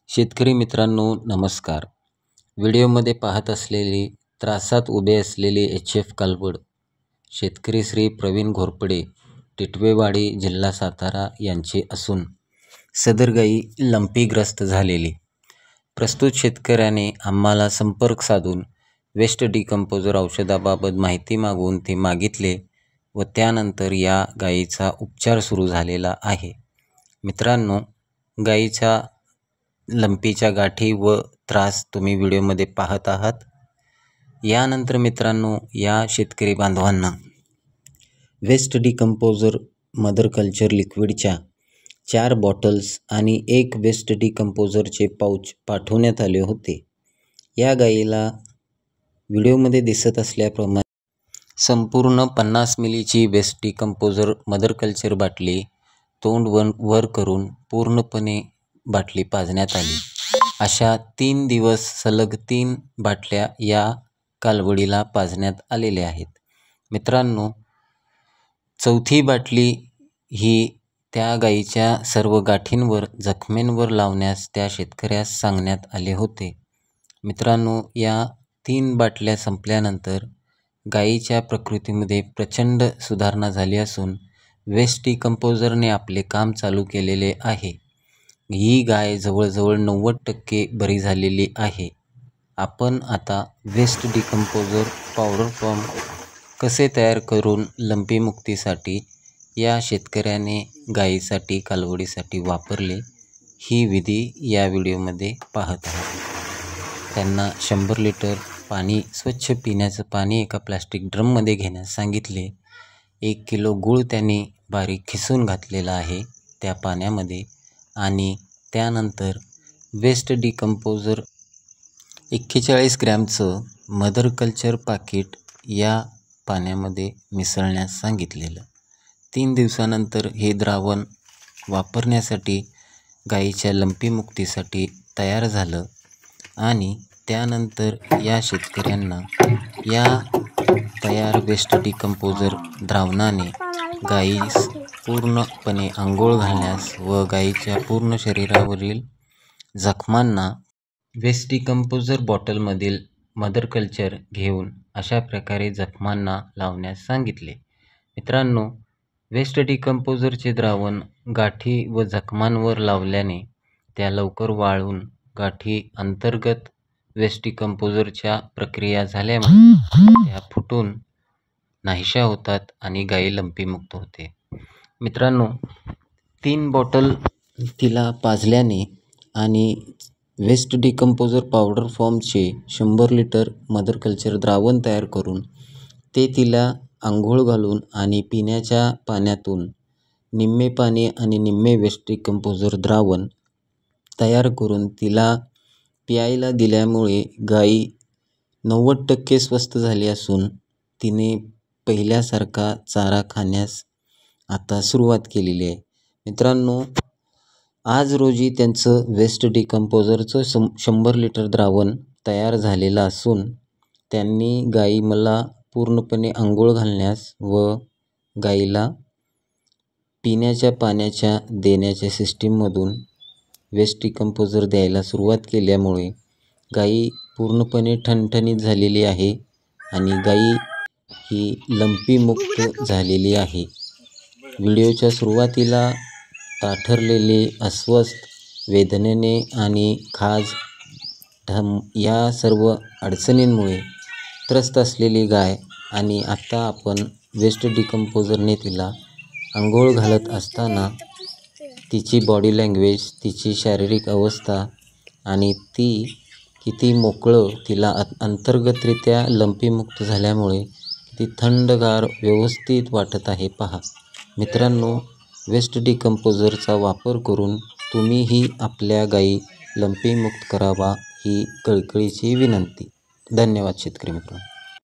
शेतकरी मित्रांनो नमस्कार. व्हिडिओमध्ये पाहत असलेली त्रासात उभे असलेली HF कालवड शेतकरी श्री प्रवीण घोरपडे टिटवेवाडी जिल्हा सातारा यांची असून सदर गाई लंपीग्रस्त झालेली. प्रस्तुत शेतकऱ्याने आम्हाला संपर्क साधून वेस्ट डिकम्पोजर औषधाबाबत माहिती मागून ते मागितले व त्यानंतर या गायीचा उपचार सुरू झालेला आहे. मित्रांनो, गायीच्या लंपीच्या गाठी व त्रास तुम्ही व्हिडिओमध्ये पाहत आहात. यानंतर मित्रांनो, या शेतकरी बांधवांना वेस्ट डिकम्पोजर मदर कल्चर लिक्विडच्या 4 बॉटल्स आणि 1 वेस्ट डिकम्पोजरचे पाऊच पाठवण्यात आले होते. या गायीला व्हिडिओमध्ये दिसत असल्याप्रमाणे संपूर्ण 50 मिलीची वेस्ट डिकम्पोजर मदर कल्चर बाटली तोंड वर करून पूर्णपणे बाटली पाजण्यात आली. अशा 3 दिवस सलग 3 बाटल्या या कालवडीला पाजण्यात आलेल्या आहेत. मित्रांनो, चौथी बाटली ही त्या गायीच्या सर्व गाठींवर जखमेंवर लावण्यास त्या शेतकऱ्यास सांगण्यात आले होते. मित्रांनो, या 3 बाटल्या संपल्यानंतर गायीच्या प्रकृतीमध्ये प्रचंड सुधारणा झाली असून वेस्ट डिकम्पोजरने आपले काम चालू केलेले आहे. ही गाय जवळजवळ 90% बरी झालेली आहे. आपण आता वेस्ट डिकम्पोजर पावडर फॉर्म कसे तयार करून लंपीमुक्तीसाठी या शेतकऱ्याने गायीसाठी कालवडीसाठी वापरले, ही विधी या व्हिडिओमध्ये पाहत आहात. त्यांना 100 लिटर पाणी, स्वच्छ पिण्याचं पाणी एका प्लास्टिक ड्रममध्ये घेण्यास सांगितले. 1 किलो गूळ त्यांनी बारीक खिसून घातलेला आहे त्या पाण्यामध्ये आणि त्यानंतर वेस्ट डिकम्पोजर 41 ग्रॅमचं मदर कल्चर पाकिट या पाण्यामध्ये मिसळण्यास सांगितलेलं. 3 दिवसानंतर हे द्रावण वापरण्यासाठी गायीच्या लंपीमुक्तीसाठी तयार झालं आणि त्यानंतर या शेतकऱ्यांना या तयार वेस्ट डिकम्पोजर द्रावणाने गायीस पूर्णपणे आंघोळ घालण्यास व गायीच्या पूर्ण शरीरावरील जखमांना वेस्ट डिकम्पोजर बॉटलमधील मदर कल्चर घेऊन अशा प्रकारे जखमांना लावण्यास सांगितले. मित्रांनो, वेस्ट डिकम्पोजरचे द्रावण गाठी व जखमांवर लावल्याने त्या लवकर वाळून गाठी अंतर्गत वेस्ट डिकम्पोजरच्या प्रक्रिया झाल्यामुळे त्या फुटून नाहीशा होतात आणि गायी लंपीमुक्त होते. मित्रांनो, 3 बॉटल तिला पाजल्याने आणि वेस्ट डिकम्पोजर पावडर फॉर्मचे 100 लिटर मदर कल्चर द्रावण तयार करून ते तिला आंघोळ घालून आणि पिण्याच्या पाण्यातून निम्मे पाणी आणि निम्मे वेस्ट डिकम्पोजर द्रावण तयार करून तिला प्यायला दिल्यामुळे गाई 90% स्वस्थ झाली असून तिने पहिल्यासारखा चारा खाण्यास आता सुरुवात केलेली आहे. मित्रांनो, आज रोजी त्यांचं वेस्ट डिकम्पोजरचं 100 लिटर द्रावण तयार झालेलं असून त्यांनी गाई मला पूर्णपणे आंघोळ घालण्यास व गाईला पिण्याच्या पाण्याच्या देण्याच्या सिस्टीममधून वेस्ट डिकम्पोजर द्यायला सुरुवात केल्यामुळे गाई पूर्णपणे ठणठणीत झालेली आहे आणि गाई ही लंपीमुक्त झालेली आहे. व्हिडिओच्या सुरुवातीला ताठरलेले, अस्वस्थ, वेदनेने आणि खाज या सर्व अडचणींमुळे त्रस्त असलेली गाय आणि आता आपण वेस्ट डिकम्पोजरने तिला आंघोळ घालत असताना तिची बॉडी लँग्वेज, तिची शारीरिक अवस्था आणि ती किती मोकळं, तिला अंतर्गतरित्या लंपीमुक्त झाल्यामुळे किती थंडगार व्यवस्थित वाटत आहे पहा. मित्रांनो, वेस्ट डिकम्पोजरचा वापर करून तुम्हीही आपल्या गायी लंपीमुक्त करावा ही कळकळीची विनंती. धन्यवाद शेतकरी मित्रांनो.